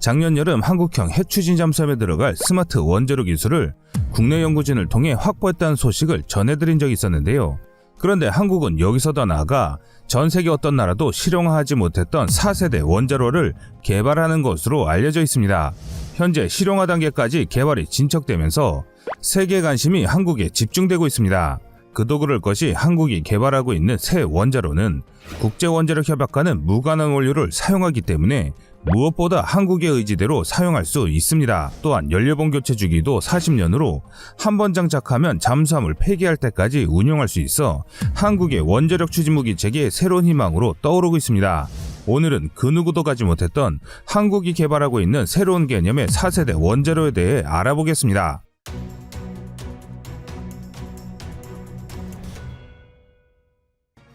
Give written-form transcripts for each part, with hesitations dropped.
작년 여름 한국형 핵추진 잠수함에 들어갈 스마트 원자로 기술을 국내 연구진을 통해 확보했다는 소식을 전해드린 적이 있었는데요. 그런데 한국은 여기서 더 나아가 전 세계 어떤 나라도 실용화하지 못했던 4세대 원자로를 개발하는 것으로 알려져 있습니다. 현재 실용화 단계까지 개발이 진척되면서 세계 관심이 한국에 집중되고 있습니다. 그도 그럴 것이 한국이 개발하고 있는 새 원자로는 국제원자력협약과는 무관한 원료를 사용하기 때문에 무엇보다 한국의 의지대로 사용할 수 있습니다. 또한 연료봉 교체 주기도 40년으로 한 번 장착하면 잠수함을 폐기할 때까지 운용할 수 있어 한국의 원자력 추진무기 체계의 새로운 희망으로 떠오르고 있습니다. 오늘은 그 누구도 가지 못했던 한국이 개발하고 있는 새로운 개념의 4세대 원자로에 대해 알아보겠습니다.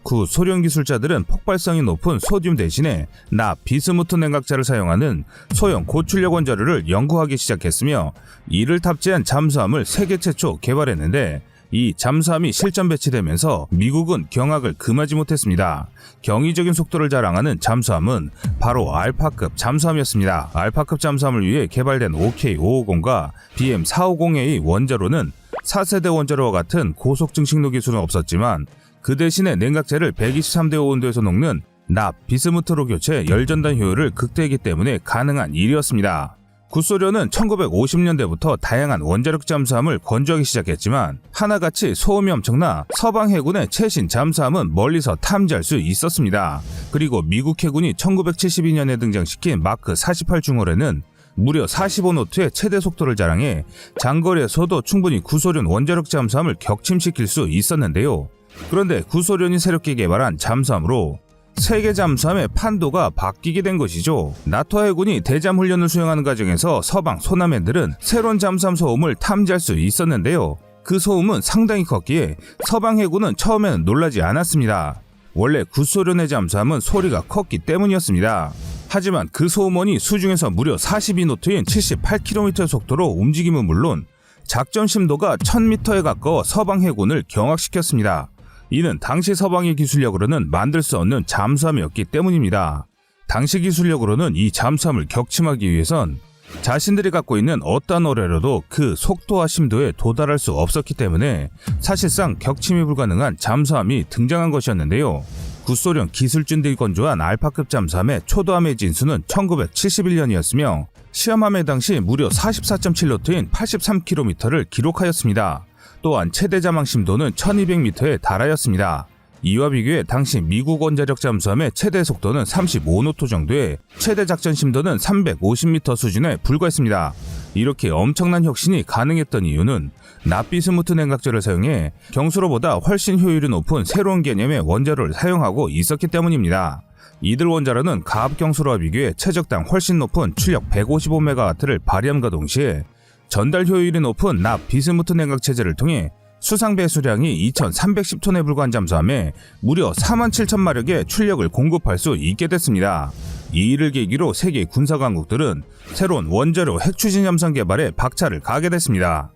구소련 기술자들은 폭발성이 높은 소듐 대신에 납 비스무트 냉각자를 사용하는 소형 고출력 원자로를 연구하기 시작했으며 이를 탑재한 잠수함을 세계 최초 개발했는데 이 잠수함이 실전 배치되면서 미국은 경악을 금하지 못했습니다. 경이적인 속도를 자랑하는 잠수함은 바로 알파급 잠수함이었습니다. 알파급 잠수함을 위해 개발된 OK550과 BM450A 원자로는 4세대 원자로와 같은 고속 증식로 기술은 없었지만 그 대신에 냉각제를 123대 온도에서 녹는 납 비스무트로 교체 열전단 효율을 극대화했기 때문에 가능한 일이었습니다. 구소련은 1950년대부터 다양한 원자력 잠수함을 건조하기 시작했지만 하나같이 소음이 엄청나 서방 해군의 최신 잠수함은 멀리서 탐지할 수 있었습니다. 그리고 미국 해군이 1972년에 등장시킨 마크 48 중어뢰는 무려 45노트의 최대 속도를 자랑해 장거리에서도 충분히 구소련 원자력 잠수함을 격침시킬 수 있었는데요. 그런데 구소련이 새롭게 개발한 잠수함으로 세계 잠수함의 판도가 바뀌게 된 것이죠. 나토 해군이 대잠 훈련을 수행하는 과정에서 서방 소남해들은 새로운 잠수함 소음을 탐지할 수 있었는데요. 그 소음은 상당히 컸기에 서방 해군은 처음에는 놀라지 않았습니다. 원래 구소련의 잠수함은 소리가 컸기 때문이었습니다. 하지만 그 소음원이 수중에서 무려 42노트인 78km의 속도로 움직임은 물론 작전 심도가 1000m에 가까워 서방 해군을 경악시켰습니다. 이는 당시 서방의 기술력으로는 만들 수 없는 잠수함이었기 때문입니다. 당시 기술력으로는 이 잠수함을 격침하기 위해선 자신들이 갖고 있는 어떠한 어뢰로도 그 속도와 심도에 도달할 수 없었기 때문에 사실상 격침이 불가능한 잠수함이 등장한 것이었는데요. 구소련 기술진들이 건조한 알파급 잠수함의 초도함의 진수는 1971년이었으며 시험함의 당시 무려 44.7노트인 83km를 기록하였습니다. 또한 최대 자망 심도는 1200m에 달하였습니다. 이와 비교해 당시 미국 원자력 잠수함의 최대 속도는 35노트 정도에 최대 작전 심도는 350m 수준에 불과했습니다. 이렇게 엄청난 혁신이 가능했던 이유는 납비스무트 냉각제를 사용해 경수로보다 훨씬 효율이 높은 새로운 개념의 원자로를 사용하고 있었기 때문입니다. 이들 원자로는 가압 경수로와 비교해 최적당 훨씬 높은 출력 155MW를 발휘함과 동시에 전달 효율이 높은 납 비스무트 냉각 체제를 통해 수상 배수량이 2310톤에 불과한 잠수함에 무려 47,000마력의 출력을 공급할 수 있게 됐습니다. 이 일을 계기로 세계 군사 강국들은 새로운 원자로 핵추진 잠수함 개발에 박차를 가게 됐습니다.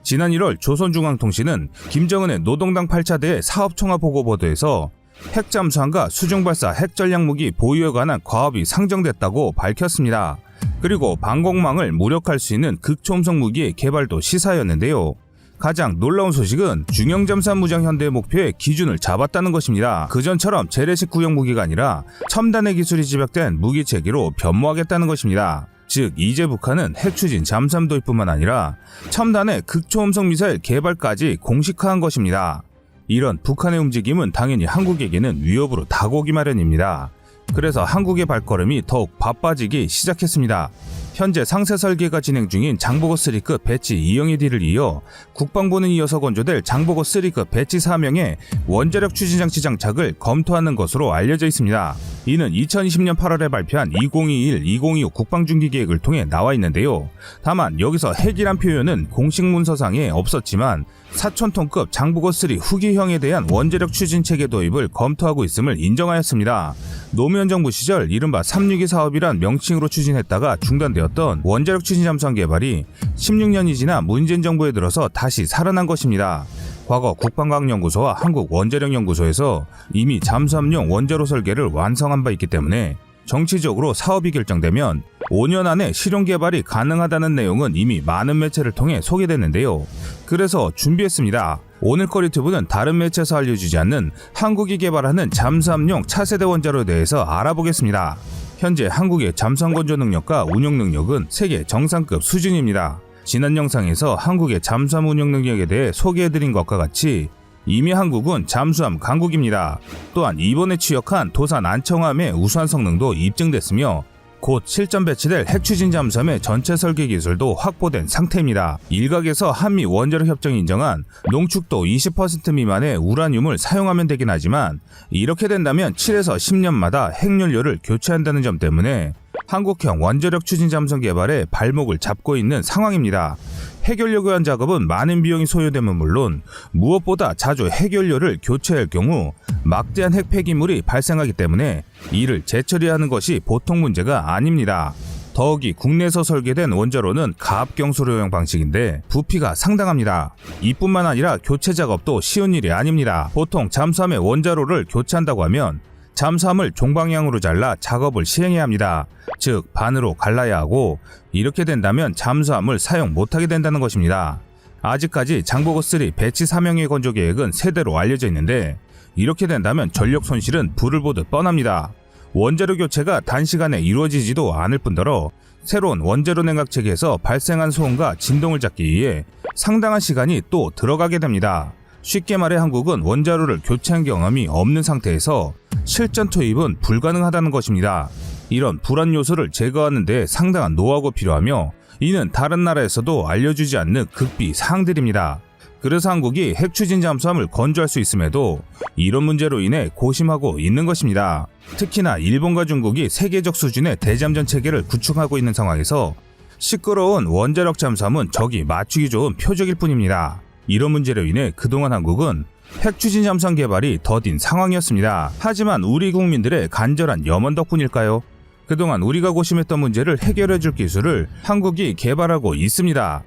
지난 1월 조선중앙통신은 김정은의 노동당 8차대의 사업총화 보고 보도에서 핵잠수함과 수중발사 핵전략무기 보유에 관한 과업이 상정됐다고 밝혔습니다. 그리고 방공망을 무력할 수 있는 극초음속 무기의 개발도 시사였는데요. 가장 놀라운 소식은 중형잠수함 무장 현대의 목표에 기준을 잡았다는 것입니다. 그전처럼 재래식 구형 무기가 아니라 첨단의 기술이 집약된 무기 체계로 변모하겠다는 것입니다. 즉 이제 북한은 핵추진 잠수함 도입뿐만 아니라 첨단의 극초음속 미사일 개발까지 공식화한 것입니다. 이런 북한의 움직임은 당연히 한국에게는 위협으로 다가오기 마련입니다. 그래서 한국의 발걸음이 더욱 바빠지기 시작했습니다. 현재 상세 설계가 진행 중인 장보고 3급 배치 2형의 뒤를 이어 국방부는 이어서 건조될 장보고 3급 배치 4명의 원자력 추진장치 장착을 검토하는 것으로 알려져 있습니다. 이는 2020년 8월에 발표한 2021-2025 국방중기 계획을 통해 나와 있는데요. 다만 여기서 핵이란 표현은 공식 문서상에 없었지만 4,000톤급 장보고 3 후기형에 대한 원자력 추진 체계 도입을 검토하고 있음을 인정하였습니다. 노무현 정부 시절 이른바 362 사업이란 명칭으로 추진했다가 중단되었던 원자력 추진 잠수함 개발이 16년이 지나 문재인 정부에 들어서 다시 살아난 것입니다. 과거 국방과학연구소와 한국원자력연구소에서 이미 잠수함용 원자로 설계를 완성한 바 있기 때문에 정치적으로 사업이 결정되면 5년 안에 실용 개발이 가능하다는 내용은 이미 많은 매체를 통해 소개됐는데요. 그래서 준비했습니다. 오늘 거리튜브는 다른 매체에서 알려주지 않는 한국이 개발하는 잠수함용 차세대 원자로에 대해서 알아보겠습니다. 현재 한국의 잠수함 건조 능력과 운용 능력은 세계 정상급 수준입니다. 지난 영상에서 한국의 잠수함 운용 능력에 대해 소개해드린 것과 같이 이미 한국은 잠수함 강국입니다. 또한 이번에 취역한 도산 안청함의 우수한 성능도 입증됐으며 곧 실전 배치될 핵추진 잠수함의 전체 설계 기술도 확보된 상태입니다. 일각에서 한미 원자력 협정이 인정한 농축도 20% 미만의 우라늄을 사용하면 되긴 하지만 이렇게 된다면 7에서 10년마다 핵연료를 교체한다는 점 때문에 한국형 원자력 추진 잠수함 개발에 발목을 잡고 있는 상황입니다. 핵연료 교환 작업은 많은 비용이 소요되면 물론 무엇보다 자주 핵연료를 교체할 경우 막대한 핵 폐기물이 발생하기 때문에 이를 재처리하는 것이 보통 문제가 아닙니다. 더욱이 국내에서 설계된 원자로는 가압경수로용 방식인데 부피가 상당합니다. 이뿐만 아니라 교체 작업도 쉬운 일이 아닙니다. 보통 잠수함의 원자로를 교체한다고 하면 잠수함을 종방향으로 잘라 작업을 시행해야 합니다. 즉 반으로 갈라야 하고 이렇게 된다면 잠수함을 사용 못하게 된다는 것입니다. 아직까지 장보고3 배치 3형의 건조 계획은 세대로 알려져 있는데 이렇게 된다면 전력 손실은 불을 보듯 뻔합니다. 원자로 교체가 단시간에 이루어지지도 않을 뿐더러 새로운 원자로 냉각 체계에서 발생한 소음과 진동을 잡기 위해 상당한 시간이 또 들어가게 됩니다. 쉽게 말해 한국은 원자로를 교체한 경험이 없는 상태에서 실전 투입은 불가능하다는 것입니다. 이런 불안 요소를 제거하는 데 상당한 노하우가 필요하며 이는 다른 나라에서도 알려주지 않는 극비 사항들입니다. 그래서 한국이 핵추진 잠수함을 건조할 수 있음에도 이런 문제로 인해 고심하고 있는 것입니다. 특히나 일본과 중국이 세계적 수준의 대잠전 체계를 구축하고 있는 상황에서 시끄러운 원자력 잠수함은 적이 맞추기 좋은 표적일 뿐입니다. 이런 문제로 인해 그동안 한국은 핵추진 잠수함 개발이 더딘 상황이었습니다. 하지만 우리 국민들의 간절한 염원 덕분일까요? 그동안 우리가 고심했던 문제를 해결해줄 기술을 한국이 개발하고 있습니다.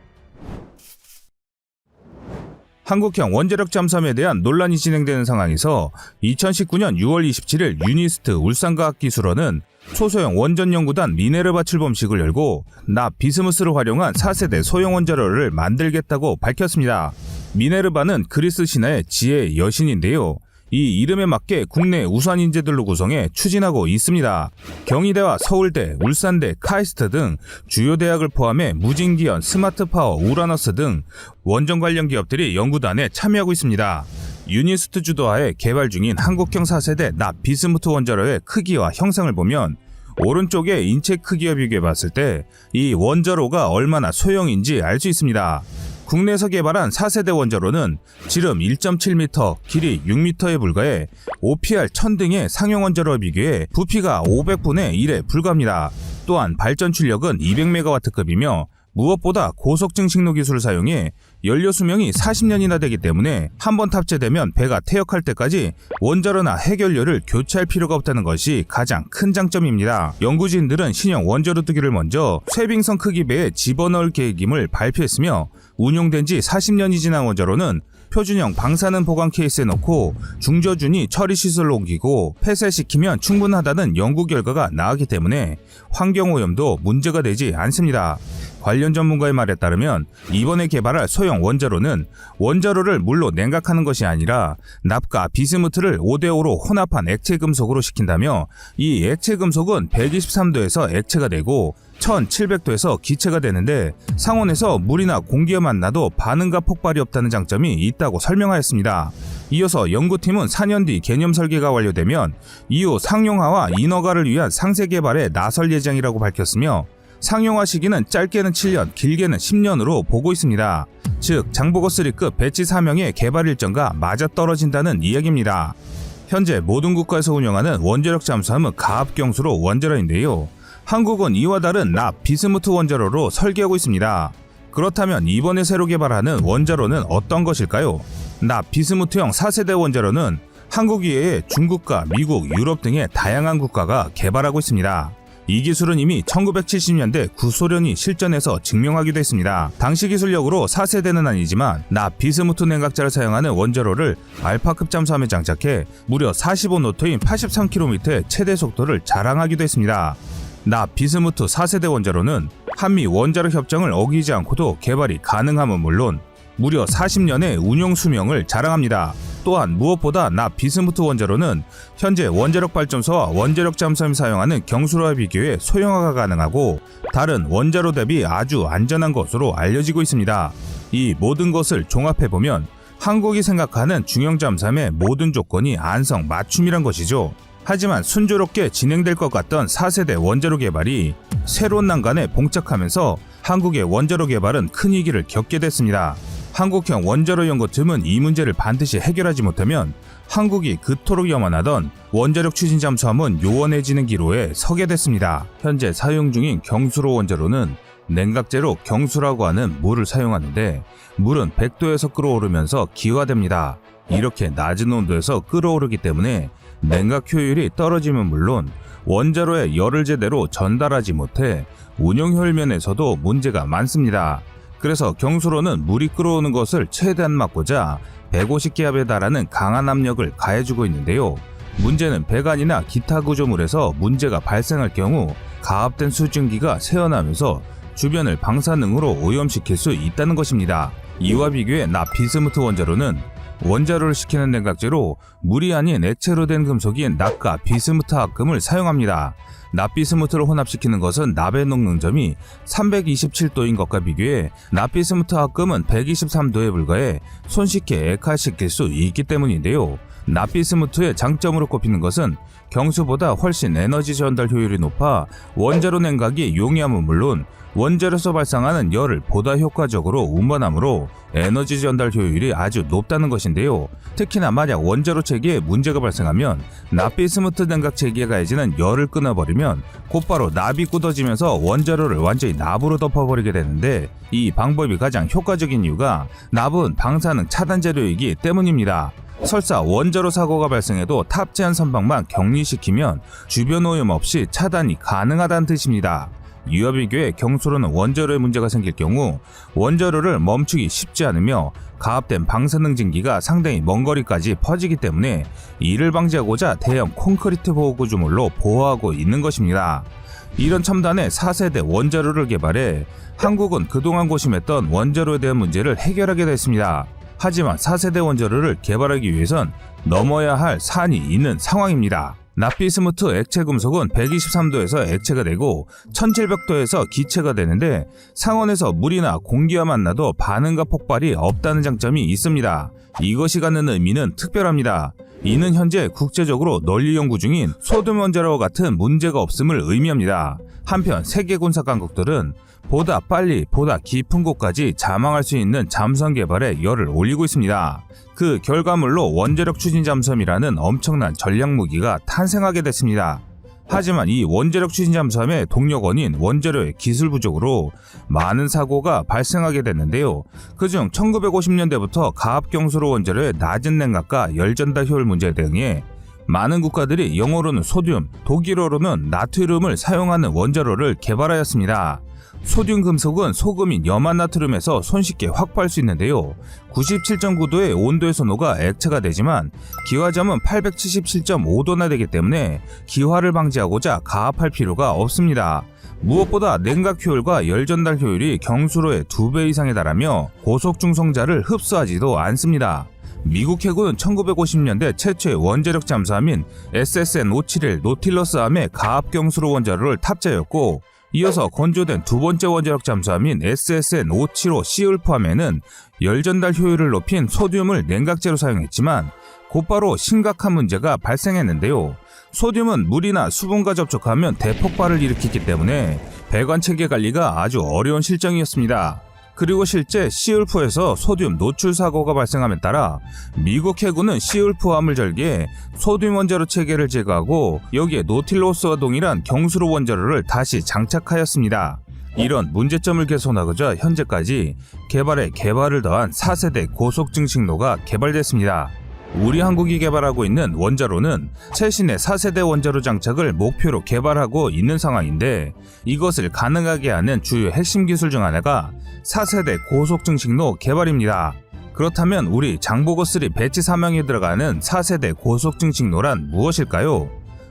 한국형 원자력 잠수함에 대한 논란이 진행되는 상황에서 2019년 6월 27일 유니스트 울산과학기술원은 초소형 원전연구단 미네르바 출범식을 열고 납 비스무스를 활용한 4세대 소형 원자로를 만들겠다고 밝혔습니다. 미네르바는 그리스 신화의 지혜의 여신인데요. 이 이름에 맞게 국내 우수한 인재들로 구성해 추진하고 있습니다. 경희대와 서울대, 울산대, 카이스트 등 주요 대학을 포함해 무진기현, 스마트파워, 우라너스 등 원전 관련 기업들이 연구단에 참여하고 있습니다. 유니스트 주도하에 개발 중인 한국형 4세대 납 비스무트 원자로의 크기와 형상을 보면 오른쪽의 인체 크기와 비교해봤을 때 이 원자로가 얼마나 소형인지 알 수 있습니다. 국내에서 개발한 4세대 원자로는 지름 1.7m, 길이 6m에 불과해 OPR 1000 등의 상용 원자로와 비교해 부피가 500분의 1에 불과합니다. 또한 발전 출력은 200MW급이며 무엇보다 고속 증식로 기술을 사용해 연료 수명이 40년이나 되기 때문에 한번 탑재되면 배가 퇴역할 때까지 원자로나 핵연료를 교체할 필요가 없다는 것이 가장 큰 장점입니다. 연구진들은 신형 원자로 2기를 먼저 쇠빙선 크기 배에 집어넣을 계획임을 발표했으며 운용된 지 40년이 지난 원자로는 표준형 방사능 보관 케이스에 넣고 중저준위 처리 시설로 옮기고 폐쇄시키면 충분하다는 연구 결과가 나왔기 때문에 환경오염도 문제가 되지 않습니다. 관련 전문가의 말에 따르면 이번에 개발할 소형 원자로는 원자로를 물로 냉각하는 것이 아니라 납과 비스무트를 5대5로 혼합한 액체 금속으로 시킨다며 이 액체 금속은 123도에서 액체가 되고 1700도에서 기체가 되는데 상온에서 물이나 공기가 만나도 반응과 폭발이 없다는 장점이 있다고 설명하였습니다. 이어서 연구팀은 4년 뒤 개념 설계가 완료되면 이후 상용화와 인허가를 위한 상세 개발에 나설 예정이라고 밝혔으며 상용화 시기는 짧게는 7년, 길게는 10년으로 보고 있습니다. 즉 장보고3급 배치 4명의 개발 일정과 맞아떨어진다는 이야기입니다. 현재 모든 국가에서 운영하는 원자력 잠수함은 가압경수로 원자로인데요. 한국은 이와 다른 납 비스무트 원자로로 설계하고 있습니다. 그렇다면 이번에 새로 개발하는 원자로는 어떤 것일까요? 납 비스무트형 4세대 원자로는 한국 이외에 중국과 미국, 유럽 등의 다양한 국가가 개발하고 있습니다. 이 기술은 이미 1970년대 구소련이 실전에서 증명하기도 했습니다. 당시 기술력으로 4세대는 아니지만 비스무트 냉각자를 사용하는 원자로를 알파급 잠수함에 장착해 무려 45노트인 83km의 최대 속도를 자랑하기도 했습니다. 비스무트 4세대 원자로는 한미 원자력 협정을 어기지 않고도 개발이 가능함은 물론 무려 40년의 운용 수명을 자랑합니다. 또한 무엇보다 비스무트 원자로는 현재 원자력 발전소와 원자력 잠수함이 사용하는 경수로와 비교해 소형화가 가능하고 다른 원자로 대비 아주 안전한 것으로 알려지고 있습니다. 이 모든 것을 종합해보면 한국이 생각하는 중형 잠수함의 모든 조건이 안성 맞춤이란 것이죠. 하지만 순조롭게 진행될 것 같던 4세대 원자로 개발이 새로운 난관에 봉착하면서 한국의 원자로 개발은 큰 위기를 겪게 됐습니다. 한국형 원자로 연구팀은 이 문제를 반드시 해결하지 못하면 한국이 그토록 염원하던 원자력 추진 잠수함은 요원해지는 기로에 서게 됐습니다. 현재 사용 중인 경수로 원자로는 냉각제로 경수라고 하는 물을 사용하는데 물은 100도에서 끓어오르면서 기화됩니다. 이렇게 낮은 온도에서 끓어오르기 때문에 냉각 효율이 떨어지면 물론 원자로에 열을 제대로 전달하지 못해 운용 효율면에서도 문제가 많습니다. 그래서 경수로는 물이 끓어오는 것을 최대한 막고자 150기압에 달하는 강한 압력을 가해주고 있는데요. 문제는 배관이나 기타 구조물에서 문제가 발생할 경우 가압된 수증기가 새어나면서 주변을 방사능으로 오염시킬 수 있다는 것입니다. 이와 비교해 비스무트 원자로는 원자로를 식히는 냉각제로 물이 아닌 액체로 된 금속인 납과 비스무트 합금을 사용합니다. 납비스무트를 혼합시키는 것은 납의 녹는점이 327도인 것과 비교해 납비스무트 합금은 123도에 불과해 손쉽게 액화시킬 수 있기 때문인데요. 납비스무트의 장점으로 꼽히는 것은 경수보다 훨씬 에너지 전달 효율이 높아 원자로 냉각이 용이함은 물론 원자로에서 발생하는 열을 보다 효과적으로 운반함으로 에너지 전달 효율이 아주 높다는 것인데요. 특히나 만약 원자로 체계에 문제가 발생하면 납비스무트 냉각 체계에 가해지는 열을 끊어버리면 곧바로 납이 굳어지면서 원자로를 완전히 납으로 덮어버리게 되는데 이 방법이 가장 효과적인 이유가 납은 방사능 차단 재료이기 때문입니다. 설사 원자로 사고가 발생해도 탑재한 선박만 격리시키면 주변 오염 없이 차단이 가능하다는 뜻입니다. 이와 비교해 경수로는 원자로에 문제가 생길 경우 원자로를 멈추기 쉽지 않으며 가압된 방사능 증기가 상당히 먼 거리까지 퍼지기 때문에 이를 방지하고자 대형 콘크리트 보호 구조물로 보호하고 있는 것입니다. 이런 첨단의 4세대 원자로를 개발해 한국은 그동안 고심했던 원자로에 대한 문제를 해결하게 됐습니다. 하지만 4세대 원자로를 개발하기 위해선 넘어야 할 산이 있는 상황입니다. 납비스무트 액체 금속은 123도에서 액체가 되고 1700도에서 기체가 되는데 상온에서 물이나 공기와 만나도 반응과 폭발이 없다는 장점이 있습니다. 이것이 갖는 의미는 특별합니다. 이는 현재 국제적으로 널리 연구 중인 소듐 원자로와 같은 문제가 없음을 의미합니다. 한편 세계 군사 강국들은 보다 빨리 보다 깊은 곳까지 자망할 수 있는 잠수함 개발에 열을 올리고 있습니다. 그 결과물로 원자력 추진 잠수함이라는 엄청난 전략 무기가 탄생하게 됐습니다. 하지만 이 원자력 추진 잠수함의 동력원인 원자로의 기술 부족으로 많은 사고가 발생하게 됐는데요. 그중 1950년대부터 가압 경수로 원자로의 낮은 냉각과 열 전달 효율 문제에 대응해 많은 국가들이 영어로는 소듐, 독일어로는 나트륨을 사용하는 원자로를 개발하였습니다. 소듐 금속은 소금인 염화나트륨에서 손쉽게 확보할 수 있는데요. 97.9도의 온도에서 녹아 액체가 되지만 기화점은 877.5도나 되기 때문에 기화를 방지하고자 가압할 필요가 없습니다. 무엇보다 냉각 효율과 열 전달 효율이 경수로의 2배 이상에 달하며 고속 중성자를 흡수하지도 않습니다. 미국 해군은 1950년대 최초의 원자력 잠수함인 SSN-571 노틸러스함에 가압 경수로 원자로를 탑재하였고 이어서 건조된 두 번째 원자력 잠수함인 SSN-575 시울프함에는 열 전달 효율을 높인 소듐을 냉각제로 사용했지만 곧바로 심각한 문제가 발생했는데요. 소듐은 물이나 수분과 접촉하면 대폭발을 일으키기 때문에 배관 체계 관리가 아주 어려운 실정이었습니다. 그리고 실제 시울프에서 소듐 노출 사고가 발생함에 따라 미국 해군은 시울프함을 절개해 소듐 원자로 체계를 제거하고 여기에 노틸러스와 동일한 경수로 원자로를 다시 장착하였습니다. 이런 문제점을 개선하고자 현재까지 개발에 개발을 더한 4세대 고속 증식로가 개발됐습니다. 우리 한국이 개발하고 있는 원자로는 최신의 4세대 원자로 장착을 목표로 개발하고 있는 상황인데, 이것을 가능하게 하는 주요 핵심 기술 중 하나가 4세대 고속증식로 개발입니다. 그렇다면 우리 장보고3 배치 사명에 들어가는 4세대 고속증식로란 무엇일까요?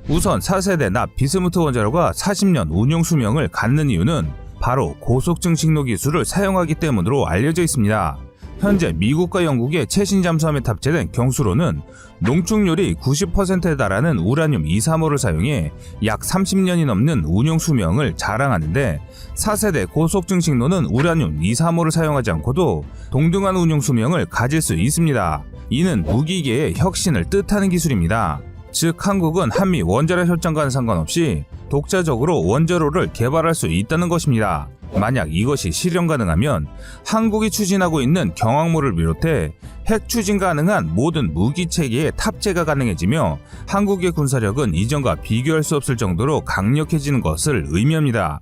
우선 4세대 납 비스무트 원자로가 40년 운용 수명을 갖는 이유는 바로 고속증식로 기술을 사용하기 때문으로 알려져 있습니다. 현재 미국과 영국의 최신 잠수함에 탑재된 경수로는 농축률이 90%에 달하는 우라늄 235를 사용해 약 30년이 넘는 운용 수명을 자랑하는데, 4세대 고속증식로는 우라늄 235를 사용하지 않고도 동등한 운용 수명을 가질 수 있습니다. 이는 무기계의 혁신을 뜻하는 기술입니다. 즉 한국은 한미 원자력 협정과는 상관없이 독자적으로 원자로를 개발할 수 있다는 것입니다. 만약 이것이 실현 가능하면 한국이 추진하고 있는 경항모를 비롯해 핵 추진 가능한 모든 무기 체계에 탑재가 가능해지며 한국의 군사력은 이전과 비교할 수 없을 정도로 강력해지는 것을 의미합니다.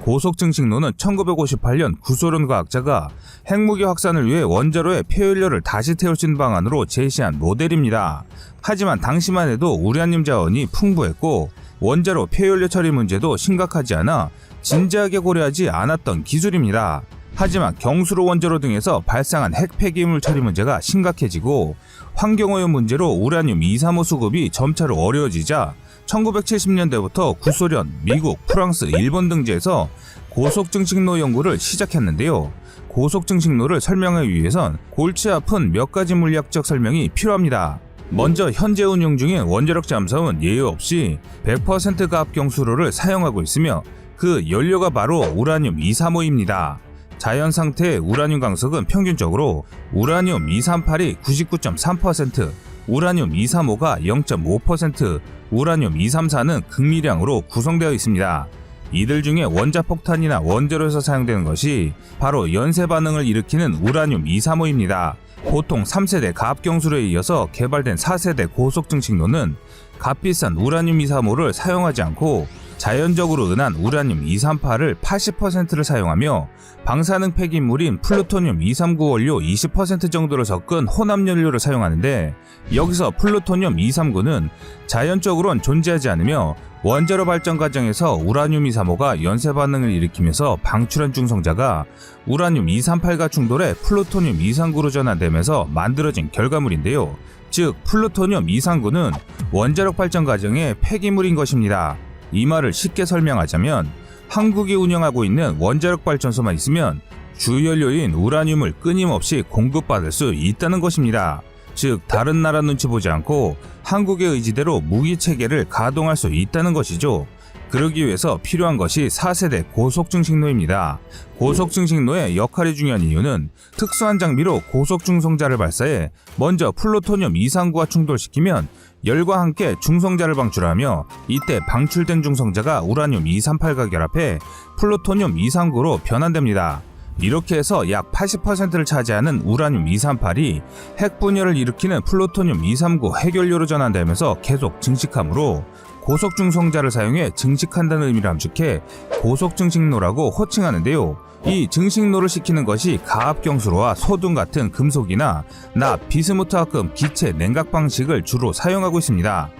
고속증식로는 1958년 구소련 과학자가 핵무기 확산을 위해 원자로에 폐연료를 다시 태울 수 있는 방안으로 제시한 모델입니다. 하지만 당시만 해도 우라늄 자원이 풍부했고 원자로 폐연료 처리 문제도 심각하지 않아 진지하게 고려하지 않았던 기술입니다. 하지만 경수로 원자로 등에서 발생한 핵 폐기물 처리 문제가 심각해지고 환경오염 문제로 우라늄 235 수급이 점차로 어려워지자 1970년대부터 구소련, 미국, 프랑스, 일본 등지에서 고속증식로 연구를 시작했는데요. 고속증식로를 설명하기 위해선 골치 아픈 몇 가지 물리학적 설명이 필요합니다. 먼저 현재 운용 중인 원자력 잠수함은 예외 없이 100% 가압 경수로를 사용하고 있으며 그 연료가 바로 우라늄 235입니다. 자연 상태의 우라늄 강석은 평균적으로 우라늄 238이 99.3%, 우라늄 235가 0.5%, 우라늄 234는 극미량으로 구성되어 있습니다. 이들 중에 원자폭탄이나 원자로에서 사용되는 것이 바로 연쇄 반응을 일으키는 우라늄 235입니다. 보통 3세대 가압경수로에 이어서 개발된 4세대 고속증식로는 값비싼 우라늄 235를 사용하지 않고 자연적으로 은한 우라늄 238을 80%를 사용하며 방사능 폐기물인 플루토늄 239 원료 20% 정도를 섞은 혼합연료를 사용하는데, 여기서 플루토늄 239는 자연적으로는 존재하지 않으며 원자로 발전 과정에서 우라늄 235가 연쇄 반응을 일으키면서 방출한 중성자가 우라늄 238과 충돌해 플루토늄 239로 전환되면서 만들어진 결과물인데요. 즉 플루토늄 239는 원자력 발전 과정의 폐기물인 것입니다. 이 말을 쉽게 설명하자면 한국이 운영하고 있는 원자력 발전소만 있으면 주연료인 우라늄을 끊임없이 공급받을 수 있다는 것입니다. 즉 다른 나라 눈치 보지 않고 한국의 의지대로 무기 체계를 가동할 수 있다는 것이죠. 그러기 위해서 필요한 것이 4세대 고속증식로입니다. 고속증식로의 역할이 중요한 이유는 특수한 장비로 고속중성자를 발사해 먼저 플루토늄 239와 충돌시키면 열과 함께 중성자를 방출하며 이때 방출된 중성자가 우라늄 238과 결합해 플루토늄 239로 변환됩니다. 이렇게 해서 약 80%를 차지하는 우라늄 238이 핵 분열을 일으키는 플루토늄 239 핵연료로 전환되면서 계속 증식하므로 고속중성자를 사용해 증식한다는 의미를 함축해 고속증식로라고 호칭하는데요. 이 증식로를 시키는 것이 가압경수로와 소등 같은 금속이나 납, 비스무트합금, 기체, 냉각 방식을 주로 사용하고 있습니다.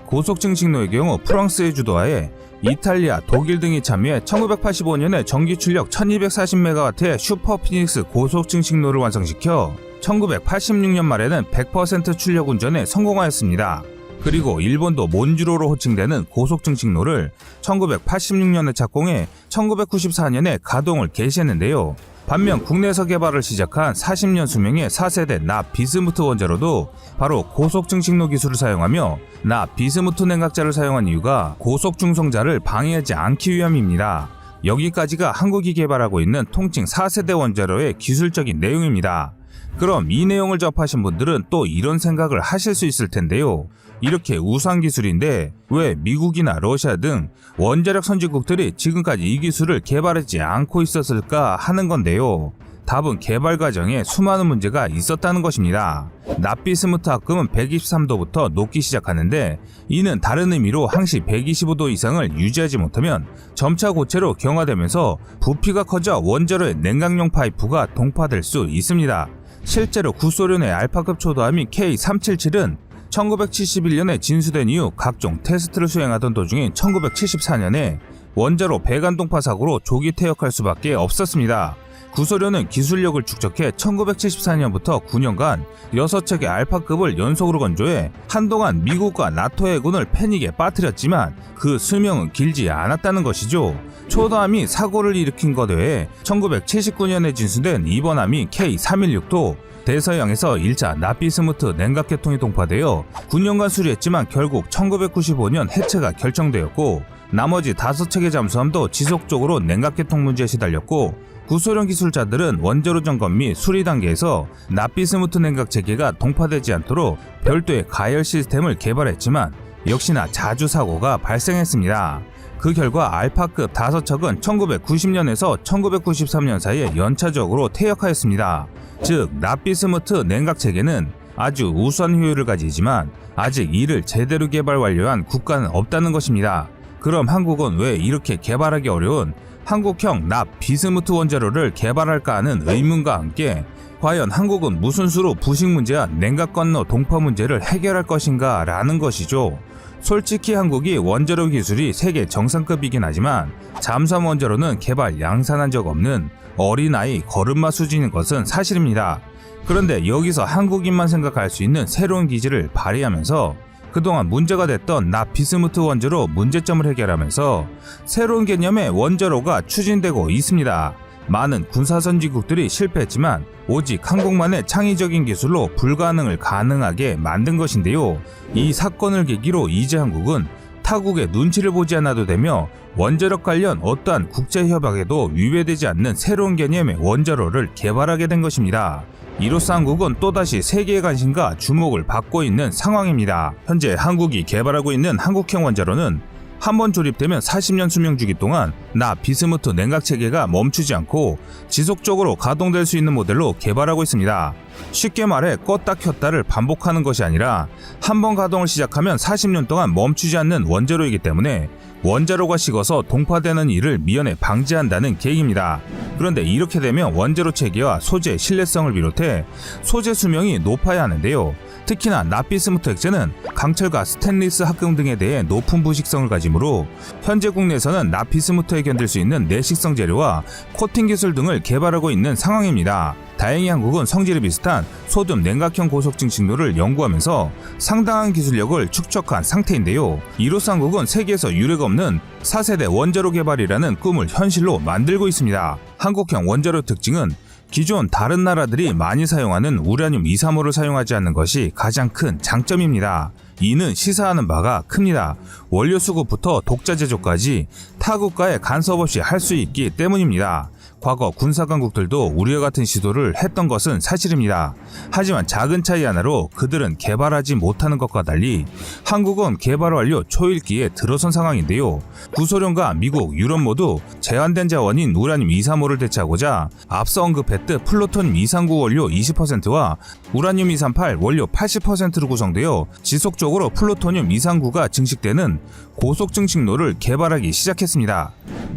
고속증식로의 경우 프랑스의 주도하에 이탈리아, 독일 등이 참여해 1985년에 전기 출력 1240MW의 슈퍼피닉스 고속증식로를 완성시켜 1986년 말에는 100% 출력 운전에 성공하였습니다. 그리고 일본도 몬주로로 호칭되는 고속증식로를 1986년에 착공해 1994년에 가동을 개시했는데요. 반면 국내에서 개발을 시작한 40년 수명의 4세대 납 비스무트 원자로도 바로 고속증식로 기술을 사용하며 납 비스무트 냉각자를 사용한 이유가 고속중성자를 방해하지 않기 위함입니다. 여기까지가 한국이 개발하고 있는 통칭 4세대 원자로의 기술적인 내용입니다. 그럼 이 내용을 접하신 분들은 또 이런 생각을 하실 수 있을 텐데요. 이렇게 우수한 기술인데 왜 미국이나 러시아 등 원자력 선진국들이 지금까지 이 기술을 개발하지 않고 있었을까 하는 건데요. 답은 개발 과정에 수많은 문제가 있었다는 것입니다. 납비스무트 합금은 123도부터 녹기 시작하는데 이는 다른 의미로 항시 125도 이상을 유지하지 못하면 점차 고체로 경화되면서 부피가 커져 원자로의 냉각용 파이프가 동파될 수 있습니다. 실제로 구소련의 알파급 초도함이 K377은 1971년에 진수된 이후 각종 테스트를 수행하던 도중인 1974년에 원자로 배관동파 사고로 조기 퇴역할 수밖에 없었습니다. 구소련은 기술력을 축적해 1974년부터 9년간 6척의 알파급을 연속으로 건조해 한동안 미국과 나토 해군을 패닉에 빠뜨렸지만 그 수명은 길지 않았다는 것이죠. 초도함이 사고를 일으킨 것 외에 1979년에 진수된 이번 함이 K316도 대서양에서 1차 나피스무트 냉각계통이 동파되어 9년간 수리했지만 결국 1995년 해체가 결정되었고, 나머지 5척의 잠수함도 지속적으로 냉각계통 문제에 시달렸고, 구소련 기술자들은 원자로 점검 및 수리 단계에서 나피스무트 냉각 체계가 동파되지 않도록 별도의 가열 시스템을 개발했지만 역시나 자주 사고가 발생했습니다. 그 결과 알파급 5척은 1990년에서 1993년 사이에 연차적으로 퇴역하였습니다. 즉, 나피스무트 냉각 체계는 아주 우수한 효율을 가지지만 아직 이를 제대로 개발 완료한 국가는 없다는 것입니다. 그럼 한국은 왜 이렇게 개발하기 어려운 한국형 나피스무트 원자로를 개발할까 하는 의문과 함께, 과연 한국은 무슨 수로 부식 문제와 냉각 건너 동파 문제를 해결할 것인가 라는 것이죠. 솔직히 한국이 원자로 기술이 세계 정상급이긴 하지만 잠수함 원자로는 개발 양산한 적 없는 어린아이 걸음마 수준인 것은 사실입니다. 그런데 여기서 한국인만 생각할 수 있는 새로운 기지를 발휘하면서 그동안 문제가 됐던 나피스무트 원자로 문제점을 해결하면서 새로운 개념의 원자로가 추진되고 있습니다. 많은 군사선진국들이 실패했지만 오직 한국만의 창의적인 기술로 불가능을 가능하게 만든 것인데요. 이 사건을 계기로 이제 한국은 타국의 눈치를 보지 않아도 되며 원자력 관련 어떠한 국제협약에도 위배되지 않는 새로운 개념의 원자로를 개발하게 된 것입니다. 이로써 한국은 또다시 세계의 관심과 주목을 받고 있는 상황입니다. 현재 한국이 개발하고 있는 한국형 원자로는 한번 조립되면 40년 수명주기 동안 나피스무트 냉각 체계가 멈추지 않고 지속적으로 가동될 수 있는 모델로 개발하고 있습니다. 쉽게 말해 껐다 켰다를 반복하는 것이 아니라 한번 가동을 시작하면 40년 동안 멈추지 않는 원자로이기 때문에 원자로가 식어서 동파되는 일을 미연에 방지한다는 계획입니다. 그런데 이렇게 되면 원자로 체계와 소재 신뢰성을 비롯해 소재 수명이 높아야 하는데요. 특히나 나피스무트 액체는 강철과 스테인리스 합금 등에 대해 높은 부식성을 가지므로 현재 국내에서는 나피스무트에 견딜 수 있는 내식성 재료와 코팅 기술 등을 개발하고 있는 상황입니다. 다행히 한국은 성질이 비슷한 소듐 냉각형 고속증식로를 연구하면서 상당한 기술력을 축적한 상태인데요. 이로써 한국은 세계에서 유례가 없는 4세대 원자로 개발이라는 꿈을 현실로 만들고 있습니다. 한국형 원자로 특징은 기존 다른 나라들이 많이 사용하는 우라늄 235를 사용하지 않는 것이 가장 큰 장점입니다. 이는 시사하는 바가 큽니다. 원료 수급부터 독자 제조까지 타국가에 간섭 없이 할 수 있기 때문입니다. 과거 군사강국들도 우리와 같은 시도를 했던 것은 사실입니다. 하지만 작은 차이 하나로 그들은 개발하지 못하는 것과 달리 한국은 개발 완료 초일기에 들어선 상황인데요. 구소련과 미국, 유럽 모두 제한된 자원인 우라늄 235를 대체하고자 앞서 언급했듯 플루토늄 239 원료 20%와 우라늄 238 원료 80%로 구성되어 지속적으로 플루토늄 239가 증식되는 고속증식로를 개발하기 시작했습니다.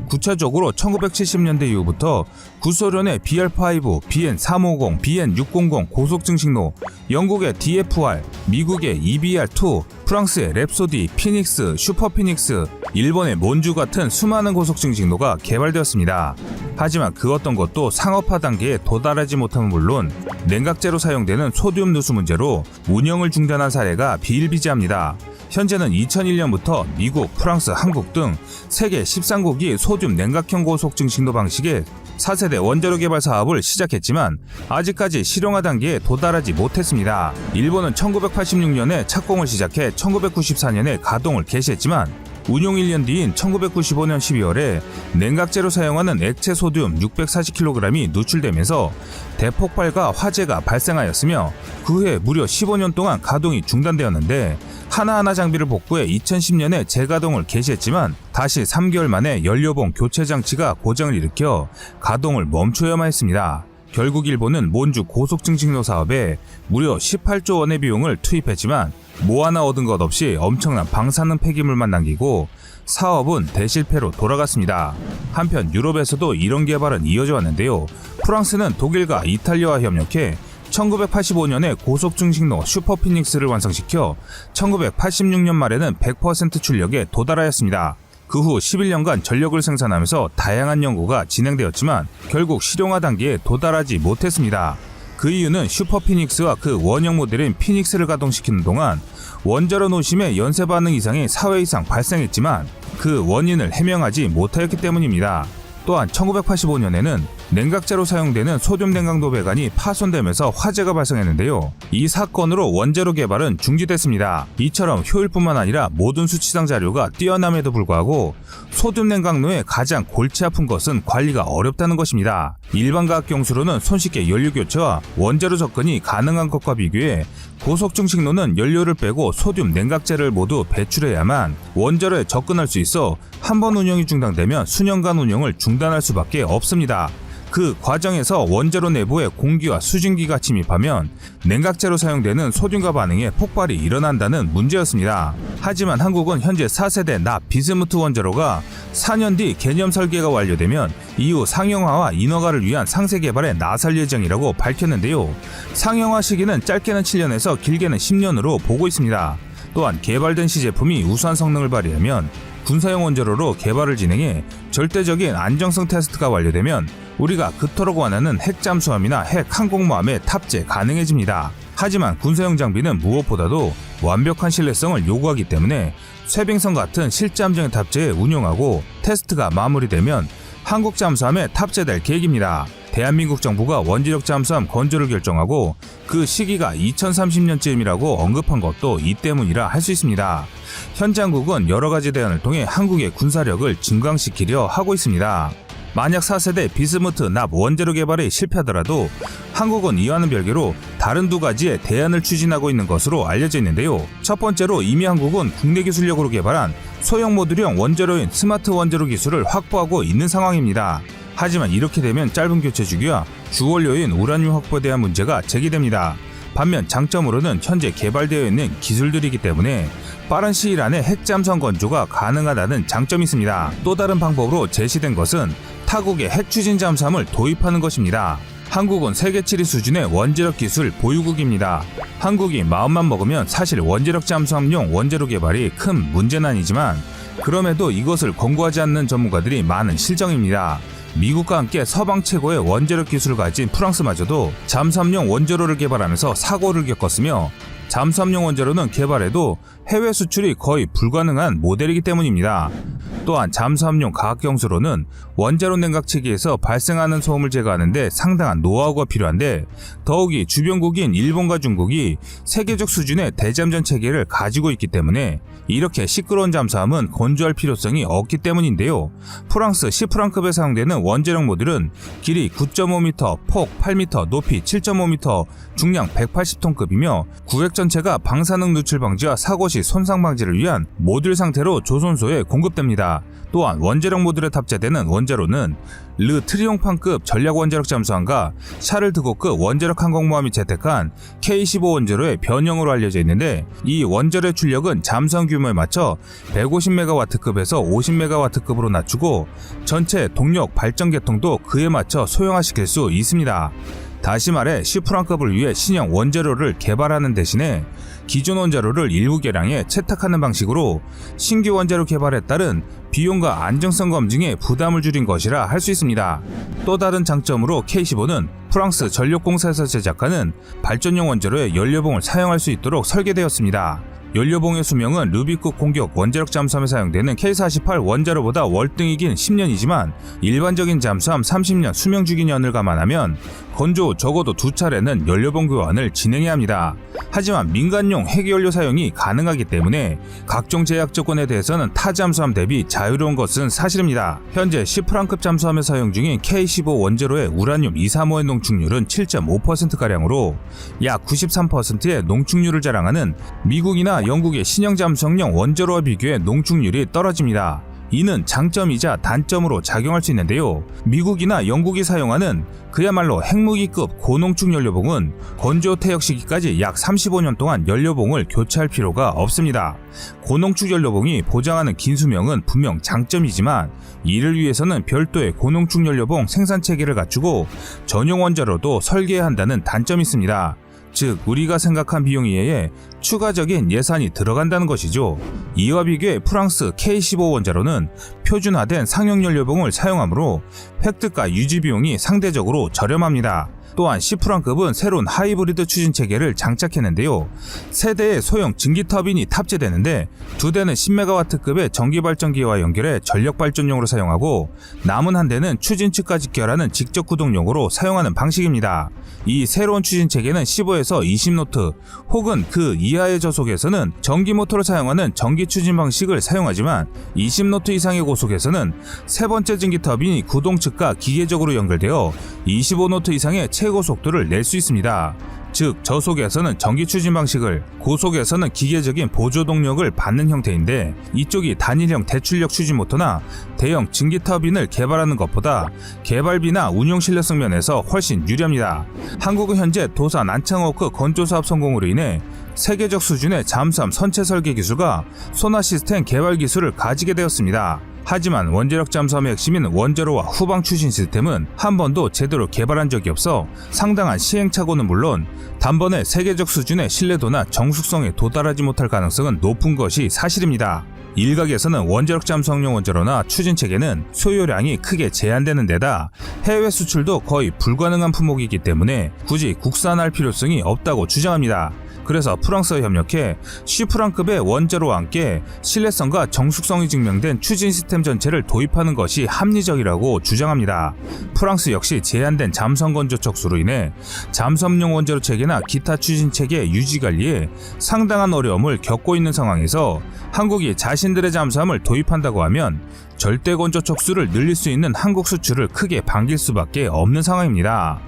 구체적으로 1970년대 이후부터 구소련의 BR5, BN350, BN600 고속증식로, 영국의 DFR, 미국의 EBR2, 프랑스의 랩소디, 피닉스, 슈퍼피닉스, 일본의 몬주 같은 수많은 고속증식로가 개발되었습니다. 하지만 그 어떤 것도 상업화 단계에 도달하지 못함은 물론 냉각제로 사용되는 소듐 누수 문제로 운영을 중단한 사례가 비일비재합니다. 현재는 2001년부터 미국, 프랑스, 한국 등 세계 13국이 소듐 냉각형 고속증식로 방식의 4세대 원자로 개발 사업을 시작했지만 아직까지 실용화 단계에 도달하지 못했습니다. 일본은 1986년에 착공을 시작해 1994년에 가동을 개시했지만 운용 1년 뒤인 1995년 12월에 냉각제로 사용하는 액체 소듐 640kg이 누출되면서 대폭발과 화재가 발생하였으며 그 해 무려 15년 동안 가동이 중단되었는데 하나하나 장비를 복구해 2010년에 재가동을 개시했지만 다시 3개월 만에 연료봉 교체 장치가 고장을 일으켜 가동을 멈춰야만 했습니다. 결국 일본은 몬주 고속증식로 사업에 무려 18조 원의 비용을 투입했지만 뭐 하나 얻은 것 없이 엄청난 방사능 폐기물만 남기고 사업은 대실패로 돌아갔습니다. 한편 유럽에서도 이런 개발은 이어져 왔는데요. 프랑스는 독일과 이탈리아와 협력해 1985년에 고속중식로 슈퍼피닉스를 완성시켜 1986년 말에는 100% 출력에 도달하였습니다. 그 후 11년간 전력을 생산하면서 다양한 연구가 진행되었지만 결국 실용화 단계에 도달하지 못했습니다. 그 이유는 슈퍼피닉스와 그 원형 모델인 피닉스를 가동시키는 동안 원자로 노심의 연쇄 반응 이상이 4회 이상 발생했지만 그 원인을 해명하지 못하였기 때문입니다. 또한 1985년에는 냉각제로 사용되는 소듐 냉각로 배관이 파손되면서 화재가 발생했는데요. 이 사건으로 원자로 개발은 중지됐습니다. 이처럼 효율뿐만 아니라 모든 수치상 자료가 뛰어남에도 불구하고 소듐 냉각로의 가장 골치 아픈 것은 관리가 어렵다는 것입니다. 일반 가학 경수로는 손쉽게 연료 교체와 원자로 접근이 가능한 것과 비교해 고속중식로는 연료를 빼고 소듐 냉각제를 모두 배출해야만 원자로에 접근할 수 있어 한 번 운영이 중단되면 수년간 운영을 중단할 수밖에 없습니다. 그 과정에서 원자로 내부에 공기와 수증기가 침입하면 냉각제로 사용되는 소듐과 반응에 폭발이 일어난다는 문제였습니다. 하지만 한국은 현재 4세대 납 비스무트 원자로가 4년 뒤 개념 설계가 완료되면 이후 상용화와 인허가를 위한 상세 개발에 나설 예정이라고 밝혔는데요. 상용화 시기는 짧게는 7년에서 길게는 10년으로 보고 있습니다. 또한 개발된 시제품이 우수한 성능을 발휘하면 군사용 원자로로 개발을 진행해 절대적인 안정성 테스트가 완료되면 우리가 그토록 원하는 핵 잠수함이나 핵 항공모함에 탑재 가능해집니다. 하지만 군사용 장비는 무엇보다도 완벽한 신뢰성을 요구하기 때문에 쇠빙선 같은 실잠정에 탑재해 운용하고 테스트가 마무리되면 한국 잠수함에 탑재될 계획입니다. 대한민국 정부가 원자력 잠수함 건조를 결정하고 그 시기가 2030년쯤이라고 언급한 것도 이 때문이라 할 수 있습니다. 현재 한국은 여러가지 대안을 통해 한국의 군사력을 증강시키려 하고 있습니다. 만약 4세대 비스무트 납 원자로 개발이 실패하더라도 한국은 이와는 별개로 다른 두 가지의 대안을 추진하고 있는 것으로 알려져 있는데요. 첫 번째로 이미 한국은 국내 기술력으로 개발한 소형 모듈형 원자로인 스마트 원자로 기술을 확보하고 있는 상황입니다. 하지만 이렇게 되면 짧은 교체 주기와 주원료인 우라늄 확보에 대한 문제가 제기됩니다. 반면 장점으로는 현재 개발되어 있는 기술들이기 때문에 빠른 시일 안에 핵잠수함 건조가 가능하다는 장점이 있습니다. 또 다른 방법으로 제시된 것은 타국의 핵추진 잠수함을 도입하는 것입니다. 한국은 세계 7위 수준의 원자력 기술 보유국입니다. 한국이 마음만 먹으면 사실 원자력 잠수함용 원자로 개발이 큰 문제는 아니지만 그럼에도 이것을 권고하지 않는 전문가들이 많은 실정입니다. 미국과 함께 서방 최고의 원자력 기술을 가진 프랑스마저도 잠수함용 원자로를 개발하면서 사고를 겪었으며 잠수함용 원자로는 개발해도 해외 수출이 거의 불가능한 모델이기 때문입니다. 또한 잠수함용 가학경수로는 원자로 냉각 체계에서 발생하는 소음을 제거하는 데 상당한 노하우가 필요한데 더욱이 주변국인 일본과 중국이 세계적 수준의 대잠전 체계를 가지고 있기 때문에 이렇게 시끄러운 잠수함은 건조할 필요성이 없기 때문인데요. 프랑스 시프랑급에 사용되는 원자력 모듈은 길이 9.5m, 폭 8m, 높이 7.5m, 중량 180톤급이며 구획 전체가 방사능 누출 방지와 사고 시 손상 방지를 위한 모듈 상태로 조선소에 공급됩니다. 또한 원자력 모듈에 탑재되는 원자로는 르 트리옹판급 전략 원자력 잠수함과 샤를 드고급 원자력 항공모함이 채택한 K-15 원자로의 변형으로 알려져 있는데 이 원자로의 출력은 잠수함 규모에 맞춰 150MW급에서 50MW급으로 낮추고 전체 동력 발전 계통도 그에 맞춰 소형화시킬 수 있습니다. 다시 말해 시프랑급을 위해 신형 원자로를 개발하는 대신에 기존 원자로를 일부 개량해 채택하는 방식으로 신규 원자로 개발에 따른 비용과 안정성 검증에 부담을 줄인 것이라 할 수 있습니다. 또 다른 장점으로 K-15는 프랑스 전력공사에서 제작하는 발전용 원자로의 연료봉을 사용할 수 있도록 설계되었습니다. 연료봉의 수명은 루비급 공격 원자력 잠수함에 사용되는 K-48 원자로보다 월등히 긴 10년이지만 일반적인 잠수함 30년 수명 주기년을 감안하면 건조 후 적어도 2차례는 연료봉 교환을 진행해야 합니다. 하지만 민간용 핵연료 사용이 가능하기 때문에 각종 제약 조건에 대해서는 타 잠수함 대비 자유로운 것은 사실입니다. 현재 시프랑급 잠수함에 사용 중인 K-15 원자로의 우라늄 235의 농축률은 7.5%가량으로 약 93%의 농축률을 자랑하는 미국이나 영국의 신형 잠수함용 원자로와 비교해 농축률이 떨어집니다. 이는 장점이자 단점으로 작용할 수 있는데요. 미국이나 영국이 사용하는 그야말로 핵무기급 고농축 연료봉은 건조 퇴역 시기까지 약 35년 동안 연료봉을 교체할 필요가 없습니다. 고농축 연료봉이 보장하는 긴 수명은 분명 장점이지만 이를 위해서는 별도의 고농축 연료봉 생산 체계를 갖추고 전용 원자로도 설계해야 한다는 단점이 있습니다. 즉 우리가 생각한 비용에 의해 추가적인 예산이 들어간다는 것이죠. 이와 비교해 프랑스 K15 원자로는 표준화된 상용 연료봉을 사용하므로 획득과 유지 비용이 상대적으로 저렴합니다. 또한 C프랑급은 새로운 하이브리드 추진 체계를 장착했는데요. 세 대의 소형 증기 터빈이 탑재되는데 두 대는 10MW급의 전기 발전기와 연결해 전력 발전용으로 사용하고 남은 한 대는 추진 측과 직결하는 직접 구동용으로 사용하는 방식입니다. 이 새로운 추진 체계는 15에서 20노트 혹은 그 이하의 저속에서는 전기 모터를 사용하는 전기 추진 방식을 사용하지만 20노트 이상의 고속에서는 세 번째 증기 터빈이 구동 측과 기계적으로 연결되어 25노트 이상의 최고 속도를 낼 수 있습니다. 즉 저속에서는 전기 추진 방식을, 고속에서는 기계적인 보조 동력을 받는 형태인데 이쪽이 단일형 대출력 추진 모터나 대형 증기 터빈을 개발하는 것보다 개발비나 운용 신뢰성 면에서 훨씬 유리합니다. 한국은 현재 도산 난창워크 건조 사업 성공으로 인해 세계적 수준의 잠수함 선체 설계 기술과 소나 시스템 개발 기술을 가지게 되었습니다. 하지만 원자력 잠수함의 핵심인 원자로와 후방 추진 시스템은 한 번도 제대로 개발한 적이 없어 상당한 시행착오는 물론 단번에 세계적 수준의 신뢰도나 정숙성에 도달하지 못할 가능성은 높은 것이 사실입니다. 일각에서는 원자력 잠수함용 원자로나 추진 체계는 소요량이 크게 제한되는 데다 해외 수출도 거의 불가능한 품목이기 때문에 굳이 국산할 필요성이 없다고 주장합니다. 그래서 프랑스와 협력해 C프랑급의 원자로와 함께 신뢰성과 정숙성이 증명된 추진 시스템 전체를 도입하는 것이 합리적이라고 주장합니다. 프랑스 역시 제한된 잠수함 건조 척수로 인해 잠수함용 원자로 체계나 기타 추진 체계 유지 관리에 상당한 어려움을 겪고 있는 상황에서 한국이 자신들의 잠수함을 도입한다고 하면 절대 건조 척수를 늘릴 수 있는 한국 수출을 크게 반길 수밖에 없는 상황입니다.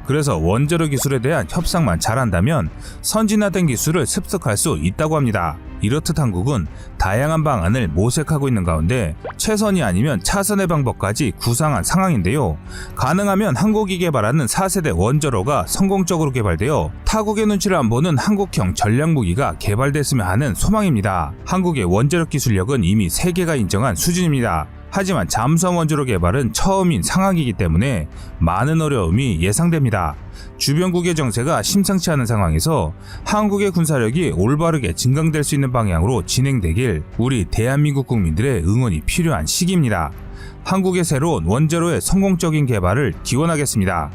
그래서 원자로 기술에 대한 협상만 잘한다면 선진화된 기술을 습득할 수 있다고 합니다. 이렇듯 한국은 다양한 방안을 모색하고 있는 가운데 최선이 아니면 차선의 방법까지 구상한 상황인데요. 가능하면 한국이 개발하는 4세대 원자로가 성공적으로 개발되어 타국의 눈치를 안 보는 한국형 전략무기가 개발됐으면 하는 소망입니다. 한국의 원자력 기술력은 이미 세계가 인정한 수준입니다. 하지만 잠수함 원자로 개발은 처음인 상황이기 때문에 많은 어려움이 예상됩니다. 주변국의 정세가 심상치 않은 상황에서 한국의 군사력이 올바르게 증강될 수 있는 방향으로 진행되길 우리 대한민국 국민들의 응원이 필요한 시기입니다. 한국의 새로운 원자로의 성공적인 개발을 기원하겠습니다.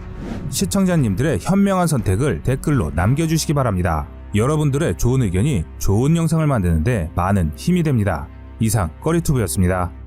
시청자님들의 현명한 선택을 댓글로 남겨주시기 바랍니다. 여러분들의 좋은 의견이 좋은 영상을 만드는데 많은 힘이 됩니다. 이상 꺼리투브였습니다.